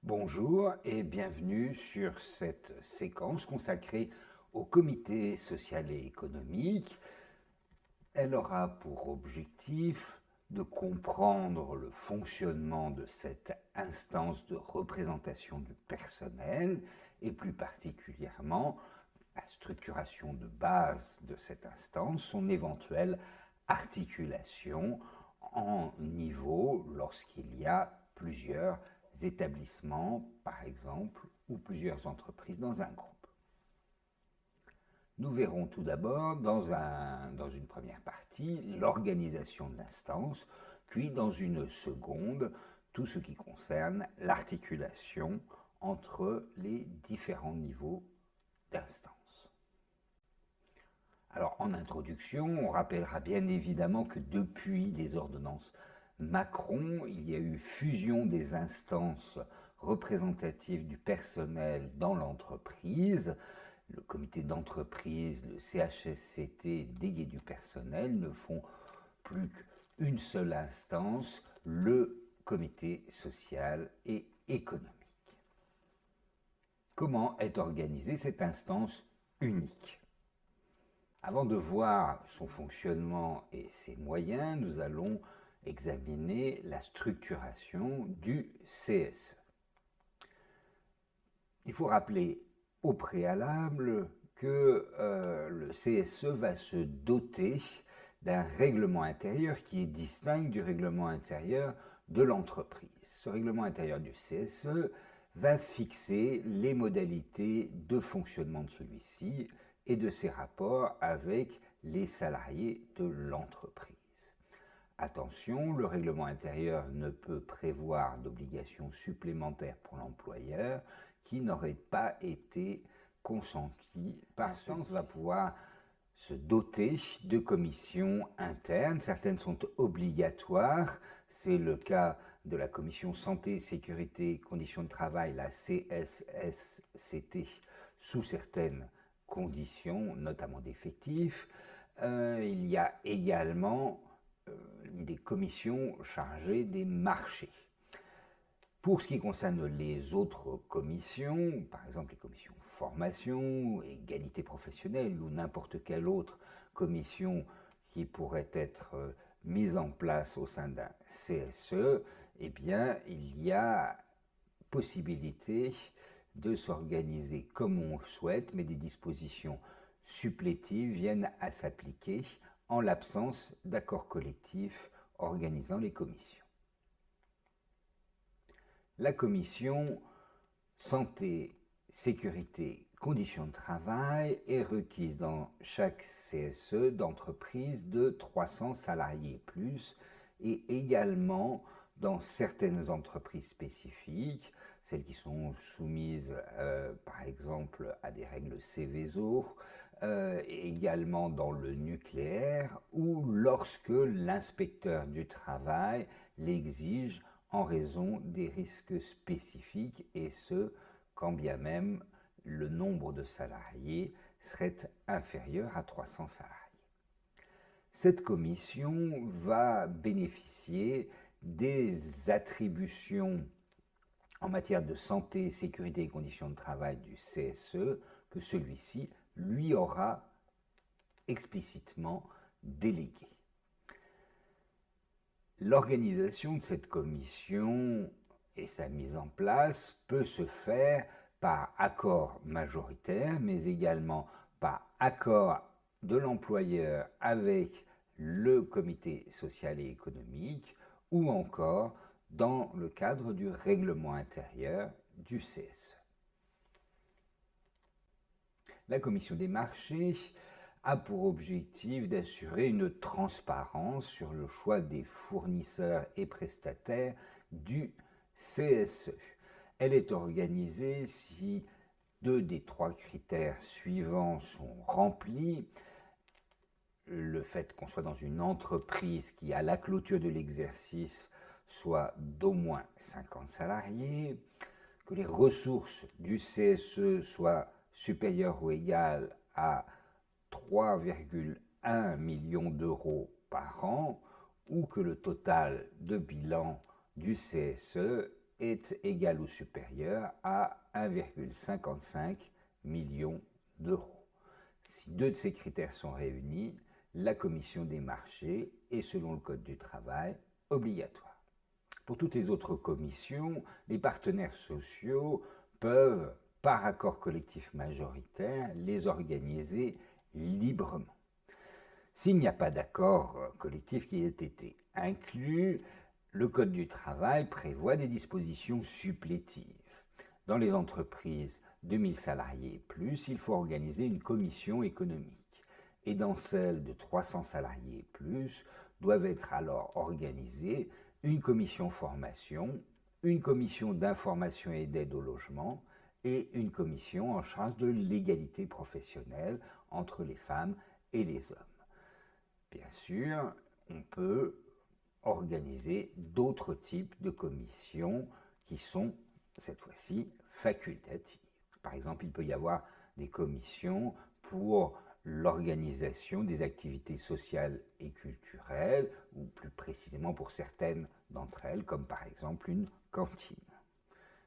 Bonjour et bienvenue sur cette séquence consacrée au comité social et économique. Elle aura pour objectif de comprendre le fonctionnement de cette instance de représentation du personnel et plus particulièrement la structuration de base de cette instance, son éventuelle articulation en niveau lorsqu'il y a plusieurs établissements, par exemple, ou plusieurs entreprises dans un groupe. Nous verrons tout d'abord dans une première partie l'organisation de l'instance, puis dans une seconde tout ce qui concerne l'articulation entre les différents niveaux d'instance. Alors en introduction, on rappellera bien évidemment que depuis les ordonnances Macron, il y a eu fusion des instances représentatives du personnel dans l'entreprise. Le comité d'entreprise, le CHSCT, délégué du personnel ne font plus qu'une seule instance, le comité social et économique. Comment est organisée cette instance unique ? Avant de voir son fonctionnement et ses moyens, nous allons examiner la structuration du CSE. Il faut rappeler au préalable que le CSE va se doter d'un règlement intérieur qui est distinct du règlement intérieur de l'entreprise. Ce règlement intérieur du CSE va fixer les modalités de fonctionnement de celui-ci et de ses rapports avec les salariés de l'entreprise. Attention, le règlement intérieur ne peut prévoir d'obligations supplémentaires pour l'employeur qui n'auraient pas été consenties par l'instance va pouvoir se doter de commissions internes. Certaines sont obligatoires. C'est le cas de la commission santé, sécurité, conditions de travail, la CSSCT, sous certaines conditions, notamment d'effectifs. Il y a également des commissions chargées des marchés. Pour ce qui concerne les autres commissions, par exemple les commissions formation, égalité professionnelle ou n'importe quelle autre commission qui pourrait être mise en place au sein d'un CSE, eh bien, il y a possibilité de s'organiser comme on le souhaite, mais des dispositions supplétives viennent à s'appliquer en l'absence d'accord collectif organisant les commissions. La commission santé, sécurité, conditions de travail est requise dans chaque CSE d'entreprise de 300 salariés et plus et également dans certaines entreprises spécifiques, celles qui sont soumises par exemple à des règles Céveso, également dans le nucléaire ou lorsque l'inspecteur du travail l'exige en raison des risques spécifiques et ce, quand bien même le nombre de salariés serait inférieur à 300 salariés. Cette commission va bénéficier des attributions en matière de santé, sécurité et conditions de travail du CSE que celui-ci lui aura explicitement déléguées. L'organisation de cette commission et sa mise en place peut se faire par accord majoritaire, mais également par accord de l'employeur avec le comité social et économique, ou encore dans le cadre du règlement intérieur du CSE. La commission des marchés a pour objectif d'assurer une transparence sur le choix des fournisseurs et prestataires du CSE. Elle est organisée si 2 des 3 critères suivants sont remplis. Le fait qu'on soit dans une entreprise qui, à la clôture de l'exercice, soit d'au moins 50 salariés, que les ressources du CSE soient supérieures ou égales à 3,1 millions d'euros par an ou que le total de bilan du CSE est égal ou supérieur à 1,55 million d'euros. Si deux de ces critères sont réunis, la commission des marchés est, selon le Code du travail, obligatoire. Pour toutes les autres commissions, les partenaires sociaux peuvent, par accord collectif majoritaire, les organiser librement. S'il n'y a pas d'accord collectif qui ait été inclus, le Code du travail prévoit des dispositions supplétives. Dans les entreprises de 1000 salariés et plus, il faut organiser une commission économique. Et dans celles de 300 salariés et plus, doivent être alors organisées une commission formation, une commission d'information et d'aide au logement et une commission en charge de l'égalité professionnelle entre les femmes et les hommes. Bien sûr, on peut organiser d'autres types de commissions qui sont, cette fois-ci, facultatives. Par exemple, il peut y avoir des commissions pour l'organisation des activités sociales et culturelles, ou plus précisément pour certaines d'entre elles, comme par exemple une cantine.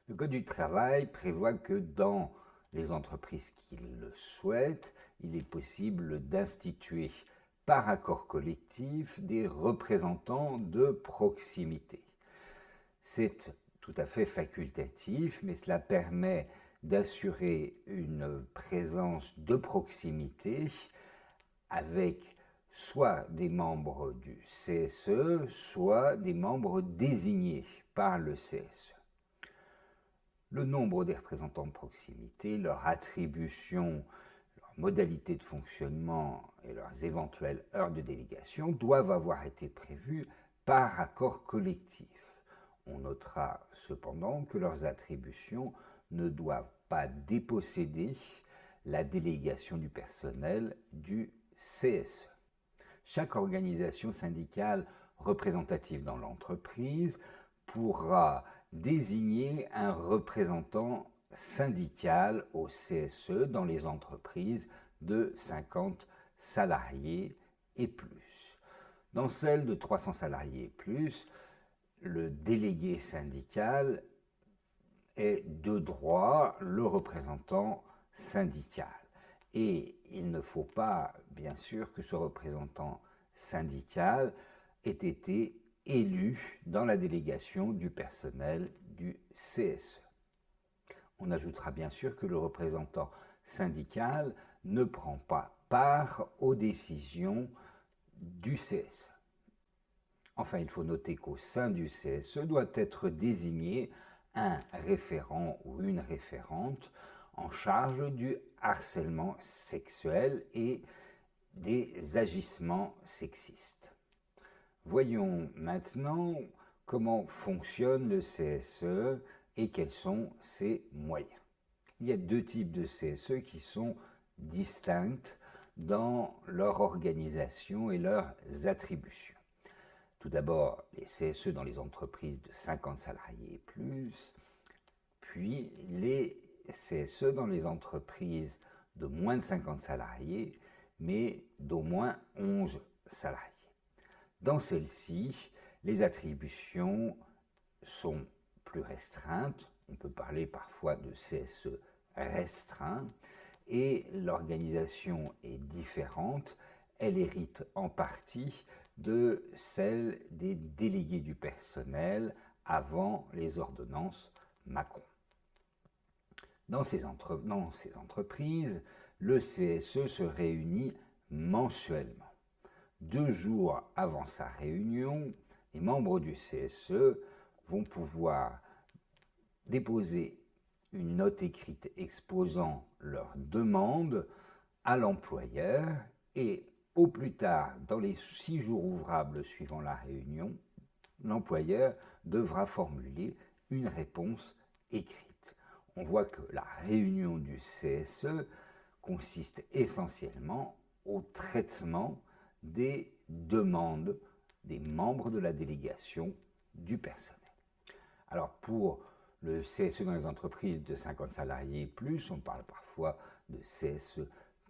Le Code du travail prévoit que dans les entreprises qui le souhaitent, il est possible d'instituer par accord collectif des représentants de proximité. C'est tout à fait facultatif, mais cela permet d'assurer une présence de proximité avec soit des membres du CSE, soit des membres désignés par le CSE. Le nombre des représentants de proximité, leur attribution, leurs modalités de fonctionnement et leurs éventuelles heures de délégation doivent avoir été prévus par accord collectif. On notera cependant que leurs attributions ne doivent pas déposséder la délégation du personnel du CSE. Chaque organisation syndicale représentative dans l'entreprise pourra désigner un représentant syndical au CSE dans les entreprises de 50 salariés et plus. Dans celles de 300 salariés et plus, le délégué syndical est de droit le représentant syndical. Et il ne faut pas, bien sûr, que ce représentant syndical ait été élu dans la délégation du personnel du CSE. On ajoutera bien sûr que le représentant syndical ne prend pas part aux décisions du CSE. Enfin, il faut noter qu'au sein du CSE doit être désigné un référent ou une référente en charge du harcèlement sexuel et des agissements sexistes. Voyons maintenant comment fonctionne le CSE et quels sont ses moyens. Il y a deux types de CSE qui sont distincts dans leur organisation et leurs attributions. Tout d'abord, les CSE dans les entreprises de 50 salariés et plus, puis les CSE dans les entreprises de moins de 50 salariés, mais d'au moins 11 salariés. Dans celles-ci, les attributions sont plus restreintes, on peut parler parfois de CSE restreint, et l'organisation est différente, elle hérite en partie de celle des délégués du personnel avant les ordonnances Macron. Dans ces entreprises, le CSE se réunit mensuellement. 2 jours avant sa réunion, les membres du CSE vont pouvoir déposer une note écrite exposant leur demande à l'employeur et au plus tard, dans les 6 jours ouvrables suivant la réunion, l'employeur devra formuler une réponse écrite. On voit que la réunion du CSE consiste essentiellement au traitement des demandes des membres de la délégation du personnel. Alors pour le CSE dans les entreprises de 50 salariés et plus, on parle parfois de CSE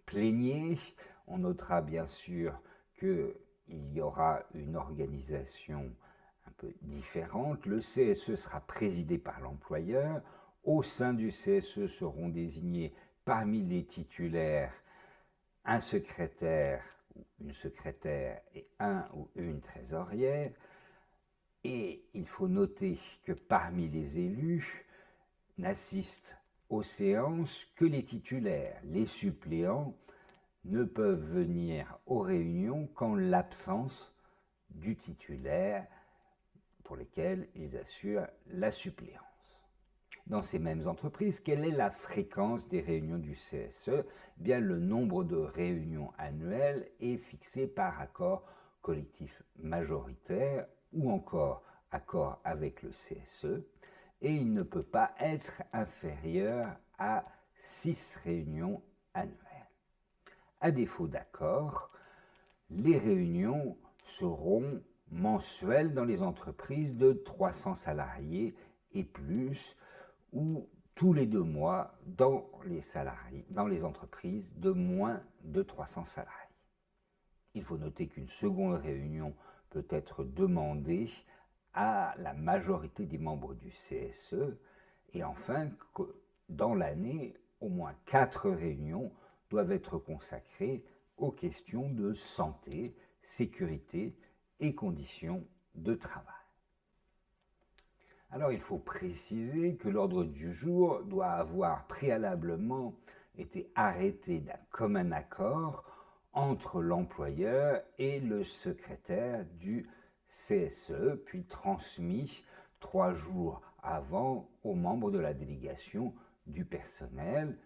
plénier. On notera bien sûr qu'il y aura une organisation un peu différente. Le CSE sera présidé par l'employeur. Au sein du CSE seront désignés parmi les titulaires un secrétaire ou une secrétaire et un ou une trésorière. Et il faut noter que parmi les élus n'assistent aux séances que les titulaires. Les suppléants ne peuvent venir aux réunions qu'en l'absence du titulaire pour lesquels ils assurent la suppléance. Dans ces mêmes entreprises, quelle est la fréquence des réunions du CSE? Bien, le nombre de réunions annuelles est fixé par accord collectif majoritaire ou encore accord avec le CSE, et il ne peut pas être inférieur à 6 réunions annuelles. À défaut d'accord, les réunions seront mensuelles dans les entreprises de 300 salariés et plus, ou tous les 2 mois dans les entreprises de moins de 300 salariés. Il faut noter qu'une seconde réunion peut être demandée à la majorité des membres du CSE, et enfin, dans l'année, au moins 4 réunions doivent être consacrées aux questions de santé, sécurité et conditions de travail. Alors il faut préciser que l'ordre du jour doit avoir préalablement été arrêté d'un commun accord entre l'employeur et le secrétaire du CSE, puis transmis 3 jours avant aux membres de la délégation du personnel,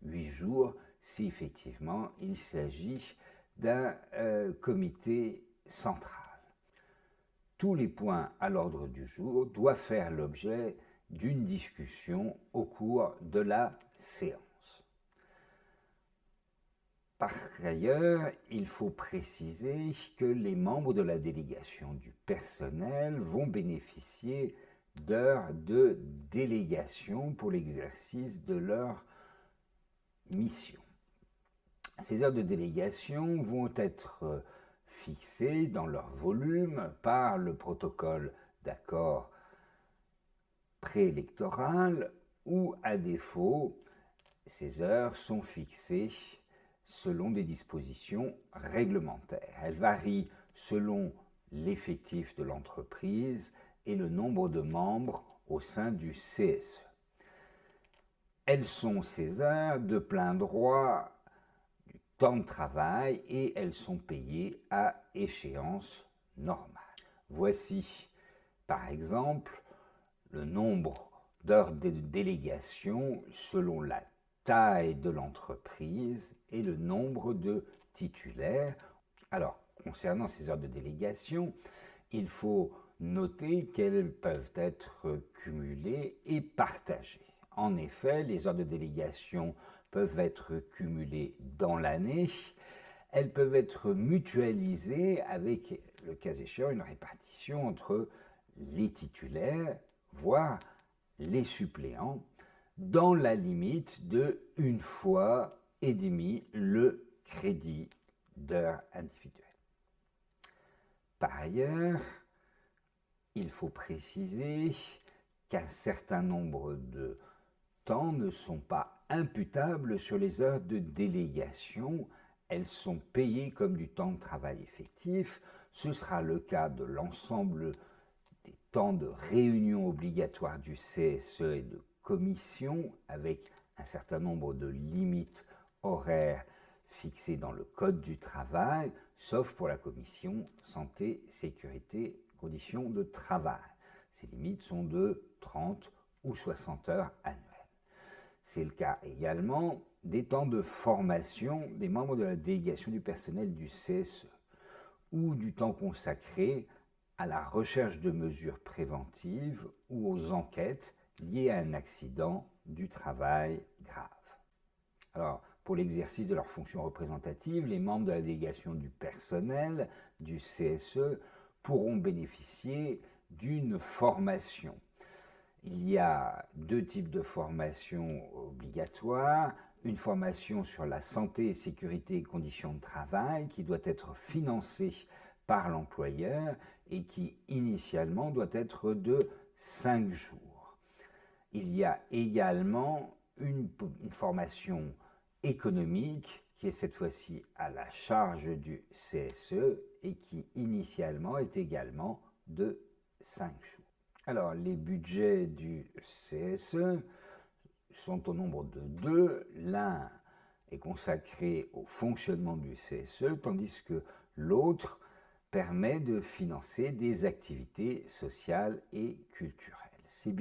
8 jours si effectivement il s'agit d'un comité central. Tous les points à l'ordre du jour doivent faire l'objet d'une discussion au cours de la séance. Par ailleurs, il faut préciser que les membres de la délégation du personnel vont bénéficier d'heures de délégation pour l'exercice de leur mission. Ces heures de délégation vont être fixées dans leur volume par le protocole d'accord préélectoral, ou à défaut, ces heures sont fixées selon des dispositions réglementaires. Elles varient selon l'effectif de l'entreprise et le nombre de membres au sein du CSE. Elles sont, ces heures, de plein droit du temps de travail, et elles sont payées à échéance normale. Voici, par exemple, le nombre d'heures de délégation selon la taille de l'entreprise et le nombre de titulaires. Alors, concernant ces heures de délégation, il faut noter qu'elles peuvent être cumulées et partagées. En effet, les heures de délégation peuvent être cumulées dans l'année. Elles peuvent être mutualisées avec, le cas échéant, une répartition entre les titulaires, voire les suppléants, dans la limite de 1,5 fois le crédit d'heure individuelle. Par ailleurs, il faut préciser qu'un certain nombre de temps ne sont pas imputables sur les heures de délégation. Elles sont payées comme du temps de travail effectif. Ce sera le cas de l'ensemble des temps de réunion obligatoire du CSE et de commission, avec un certain nombre de limites horaires fixées dans le Code du travail, sauf pour la commission santé, sécurité, conditions de travail. Ces limites sont de 30 ou 60 heures annuelles. C'est le cas également des temps de formation des membres de la délégation du personnel du CSE, ou du temps consacré à la recherche de mesures préventives ou aux enquêtes liées à un accident du travail grave. Alors, pour l'exercice de leurs fonctions représentatives, les membres de la délégation du personnel du CSE pourront bénéficier d'une formation. Il y a 2 types de formations obligatoires. Une formation sur la santé, sécurité et conditions de travail qui doit être financée par l'employeur et qui initialement doit être de 5 jours. Il y a également une formation économique qui est cette fois-ci à la charge du CSE et qui initialement est également de 5 jours. Alors les budgets du CSE sont au nombre de deux. L'un est consacré au fonctionnement du CSE, tandis que l'autre permet de financer des activités sociales et culturelles. Ces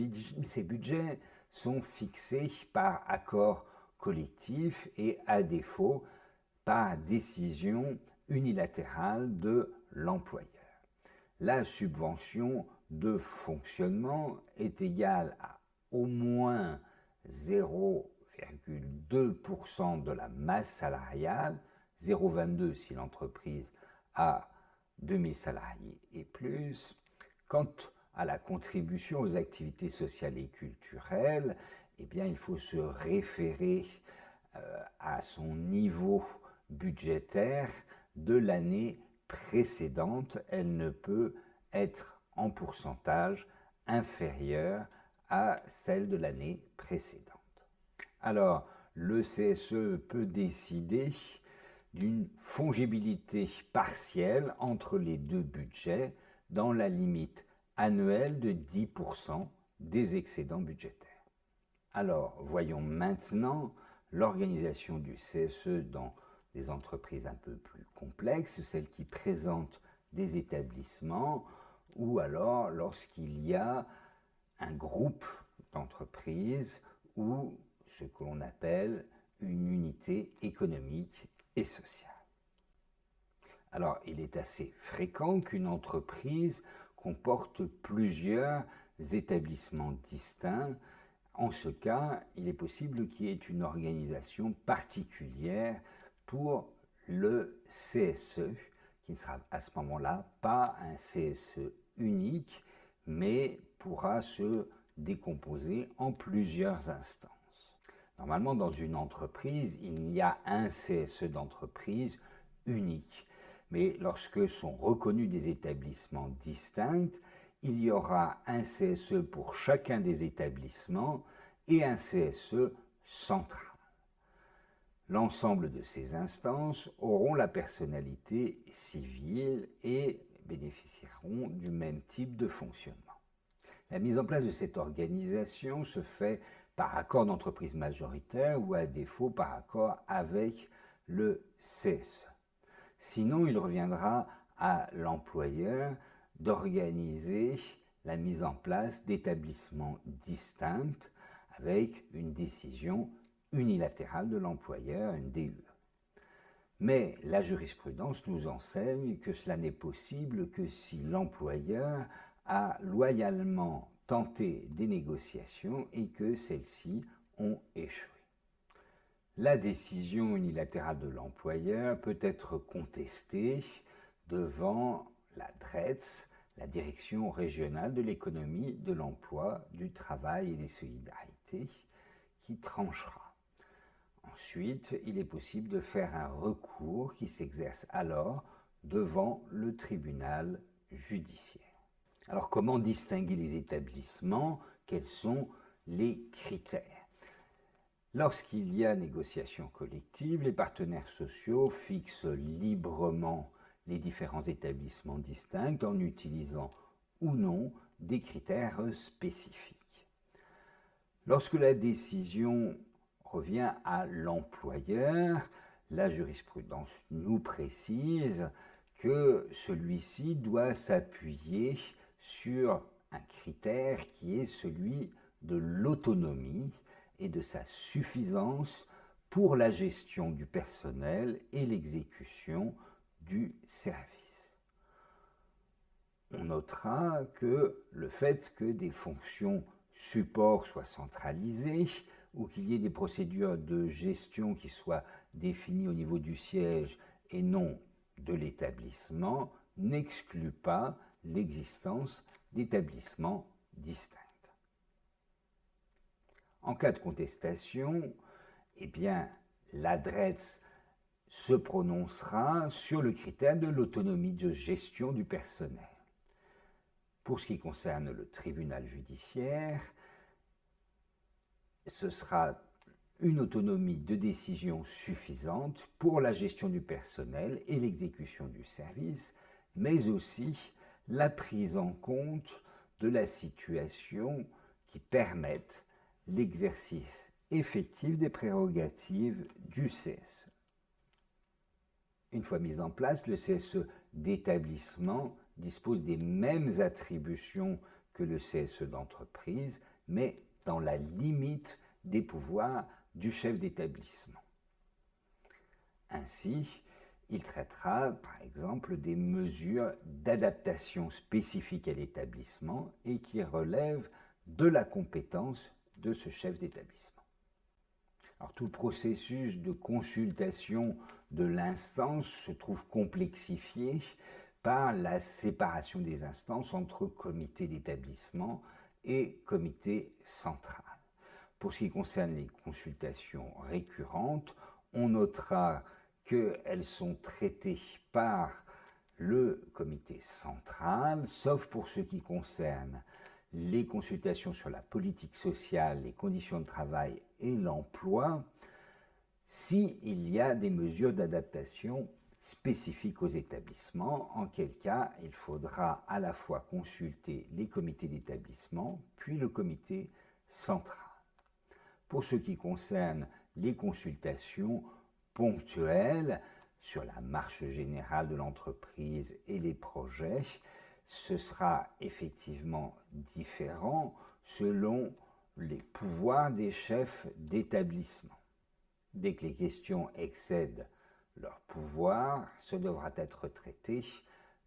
budgets sont fixés par accord collectif et, à défaut, par décision unilatérale de l'employeur. La subvention de fonctionnement est égale à au moins 0,2% de la masse salariale, 0,22 si l'entreprise a 2000 salariés et plus. Quant à la contribution aux activités sociales et culturelles, eh bien, il faut se référer à son niveau budgétaire de l'année précédente. Elle ne peut être en pourcentage inférieure à celle de l'année précédente. Alors, le CSE peut décider d'une fongibilité partielle entre les deux budgets dans la limite annuelle de 10% des excédents budgétaires. Alors, voyons maintenant l'organisation du CSE dans des entreprises un peu plus complexes, celles qui présentent des établissements, ou alors lorsqu'il y a un groupe d'entreprises ou ce que l'on appelle une unité économique et sociale. Alors, il est assez fréquent qu'une entreprise comporte plusieurs établissements distincts. En ce cas, il est possible qu'il y ait une organisation particulière pour le CSE, qui ne sera à ce moment-là pas un CSE unique, mais pourra se décomposer en plusieurs instances. Normalement, dans une entreprise, il y a un CSE d'entreprise unique. Mais lorsque sont reconnus des établissements distincts, il y aura un CSE pour chacun des établissements et un CSE central. L'ensemble de ces instances auront la personnalité civile et bénéficieront du même type de fonctionnement. La mise en place de cette organisation se fait par accord d'entreprise majoritaire ou à défaut par accord avec le CSE. Sinon, il reviendra à l'employeur d'organiser la mise en place d'établissements distincts avec une décision unilatérale de l'employeur, une DUE. Mais la jurisprudence nous enseigne que cela n'est possible que si l'employeur a loyalement tenté des négociations et que celles-ci ont échoué. La décision unilatérale de l'employeur peut être contestée devant la DRETS, la Direction régionale de l'économie, de l'emploi, du travail et des solidarités, qui tranchera. Ensuite, il est possible de faire un recours qui s'exerce alors devant le tribunal judiciaire. Alors, comment distinguer les établissements? Quels sont les critères? Lorsqu'il y a négociation collective, les partenaires sociaux fixent librement les différents établissements distincts en utilisant ou non des critères spécifiques. Lorsque la décision revient à l'employeur, la jurisprudence nous précise que celui-ci doit s'appuyer sur un critère qui est celui de l'autonomie et de sa suffisance pour la gestion du personnel et l'exécution du service. On notera que le fait que des fonctions support soient centralisées ou qu'il y ait des procédures de gestion qui soient définies au niveau du siège et non de l'établissement n'exclut pas l'existence d'établissements distincts. En cas de contestation, eh bien, l'adresse se prononcera sur le critère de l'autonomie de gestion du personnel. Pour ce qui concerne le tribunal judiciaire, ce sera une autonomie de décision suffisante pour la gestion du personnel et l'exécution du service, mais aussi la prise en compte de la situation qui permette l'exercice effectif des prérogatives du CSE. Une fois mis en place, le CSE d'établissement dispose des mêmes attributions que le CSE d'entreprise, mais dans la limite des pouvoirs du chef d'établissement. Ainsi, il traitera, par exemple, des mesures d'adaptation spécifiques à l'établissement et qui relèvent de la compétence de ce chef d'établissement. Alors, tout le processus de consultation de l'instance se trouve complexifié par la séparation des instances entre comité d'établissement et comité central. Pour ce qui concerne les consultations récurrentes, on notera qu'elles sont traitées par le comité central, sauf pour ce qui concerne les consultations sur la politique sociale, les conditions de travail et l'emploi, s'il y a des mesures d'adaptation spécifiques aux établissements, en quel cas il faudra à la fois consulter les comités d'établissement, puis le comité central. Pour ce qui concerne les consultations ponctuelles sur la marche générale de l'entreprise et les projets, ce sera effectivement différent selon les pouvoirs des chefs d'établissement. Dès que les questions excèdent leur pouvoir, ce devra être traité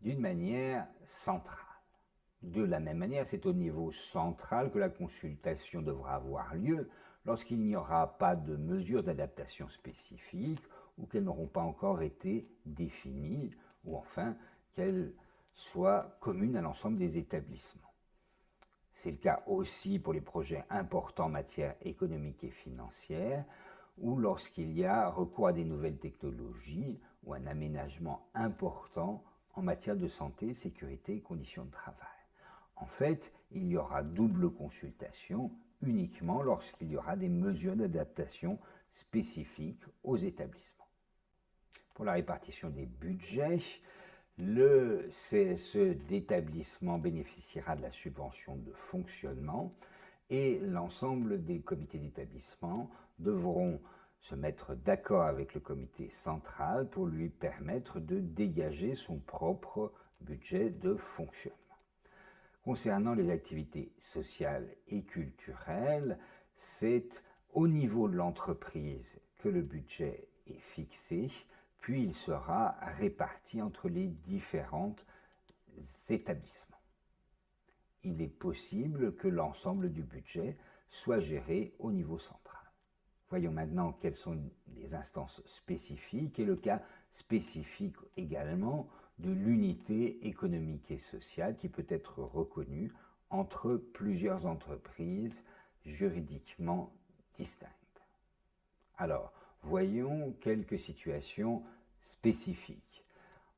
d'une manière centrale. De la même manière, c'est au niveau central que la consultation devra avoir lieu lorsqu'il n'y aura pas de mesures d'adaptation spécifiques ou qu'elles n'auront pas encore été définies, ou enfin qu'elles soient communes à l'ensemble des établissements. C'est le cas aussi pour les projets importants en matière économique et financière, ou lorsqu'il y a recours à des nouvelles technologies ou un aménagement important en matière de santé, sécurité et conditions de travail. En fait, il y aura double consultation uniquement lorsqu'il y aura des mesures d'adaptation spécifiques aux établissements. Pour la répartition des budgets, le CSE d'établissement bénéficiera de la subvention de fonctionnement et l'ensemble des comités d'établissement devront se mettre d'accord avec le comité central pour lui permettre de dégager son propre budget de fonctionnement. Concernant les activités sociales et culturelles, c'est au niveau de l'entreprise que le budget est fixé, puis il sera réparti entre les différents établissements. Il est possible que l'ensemble du budget soit géré au niveau central. Voyons maintenant quelles sont les instances spécifiques et le cas spécifique également de l'unité économique et sociale qui peut être reconnue entre plusieurs entreprises juridiquement distinctes. Alors, voyons quelques situations spécifiques.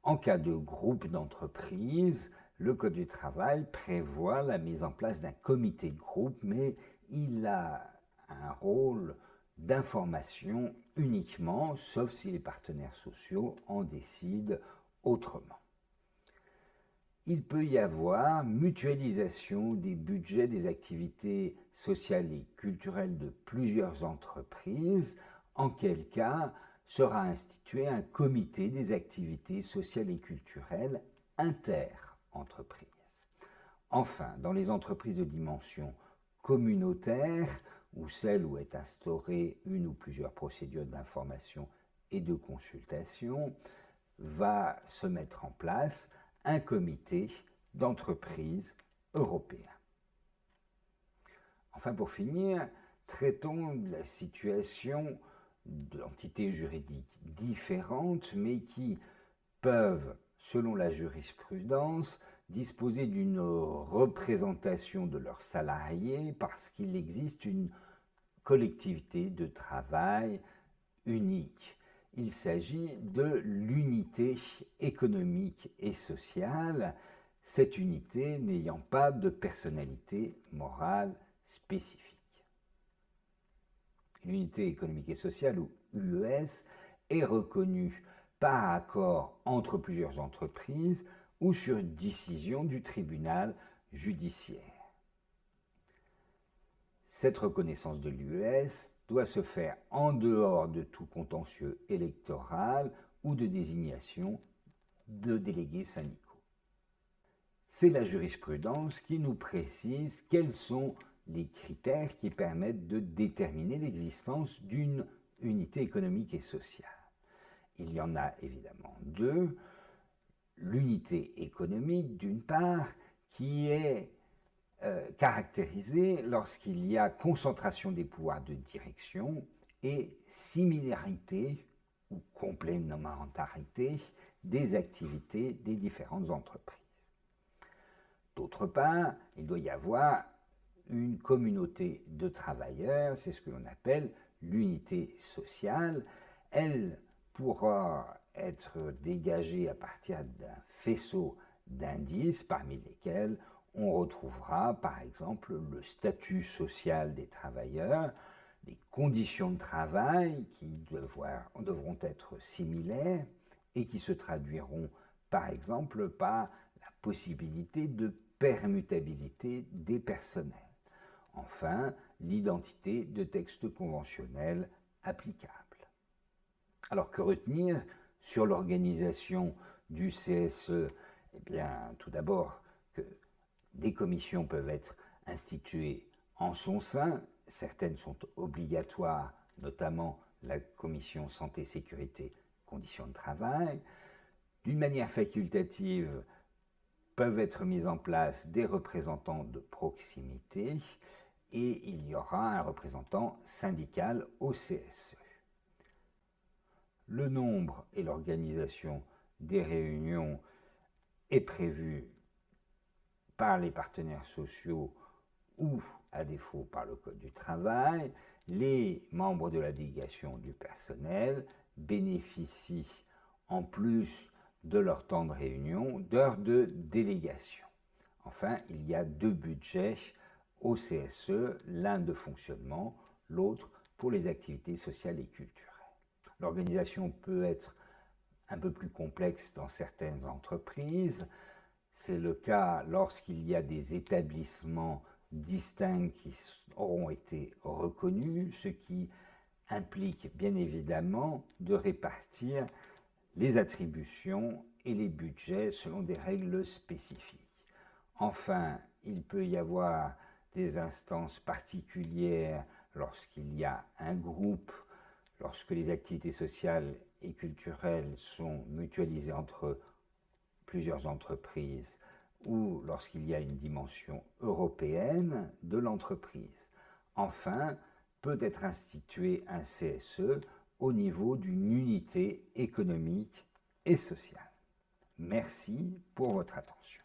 En cas de groupe d'entreprises, le Code du travail prévoit la mise en place d'un comité de groupe, mais il a un rôle d'information uniquement, sauf si les partenaires sociaux en décident autrement. Il peut y avoir mutualisation des budgets des activités sociales et culturelles de plusieurs entreprises, en quel cas sera institué un comité des activités sociales et culturelles inter-entreprises. Enfin, dans les entreprises de dimension communautaire, ou celles où est instaurée une ou plusieurs procédures d'information et de consultation, va se mettre en place un comité d'entreprise européen. Enfin, pour finir, traitons de la situation d'entités juridiques différentes, mais qui peuvent, selon la jurisprudence, disposer d'une représentation de leurs salariés parce qu'il existe une collectivité de travail unique. il s'agit de l'unité économique et sociale, cette unité n'ayant pas de personnalité morale spécifique. L'unité économique et sociale, ou UES, est reconnue par accord entre plusieurs entreprises ou sur décision du tribunal judiciaire. Cette reconnaissance de l'UES doit se faire en dehors de tout contentieux électoral ou de désignation de délégués syndicaux. C'est la jurisprudence qui nous précise quels sont les critères qui permettent de déterminer l'existence d'une unité économique et sociale. Il y en a évidemment deux. L'unité économique, d'une part, qui est caractérisée lorsqu'il y a concentration des pouvoirs de direction et similarité ou complémentarité des activités des différentes entreprises. D'autre part, il doit y avoir une communauté de travailleurs, c'est ce que l'on appelle l'unité sociale. Elle pourra être dégagée à partir d'un faisceau d'indices parmi lesquels on retrouvera par exemple le statut social des travailleurs, les conditions de travail qui devront être similaires et qui se traduiront par exemple par la possibilité de permutabilité des personnels. Enfin, l'identité de textes conventionnels applicables. Alors que retenir sur l'organisation du CSE? Eh bien, tout d'abord que des commissions peuvent être instituées en son sein, certaines sont obligatoires, notamment la commission santé, sécurité, conditions de travail. D'une manière facultative, peuvent être mises en place des représentants de proximité et il y aura un représentant syndical au CSE. Le nombre et l'organisation des réunions est prévu par les partenaires sociaux ou, à défaut, par le Code du travail. Les membres de la délégation du personnel bénéficient, en plus de leur temps de réunion, d'heures de délégation. Enfin, il y a deux budgets au CSE, l'un de fonctionnement, l'autre pour les activités sociales et culturelles. L'organisation peut être un peu plus complexe dans certaines entreprises. C'est le cas lorsqu'il y a des établissements distincts qui auront été reconnus, ce qui implique bien évidemment de répartir les attributions et les budgets selon des règles spécifiques. Enfin, il peut y avoir des instances particulières lorsqu'il y a un groupe, lorsque les activités sociales et culturelles sont mutualisées entre plusieurs entreprises ou lorsqu'il y a une dimension européenne de l'entreprise. Enfin, peut être institué un CSE au niveau d'une unité économique et sociale. Merci pour votre attention.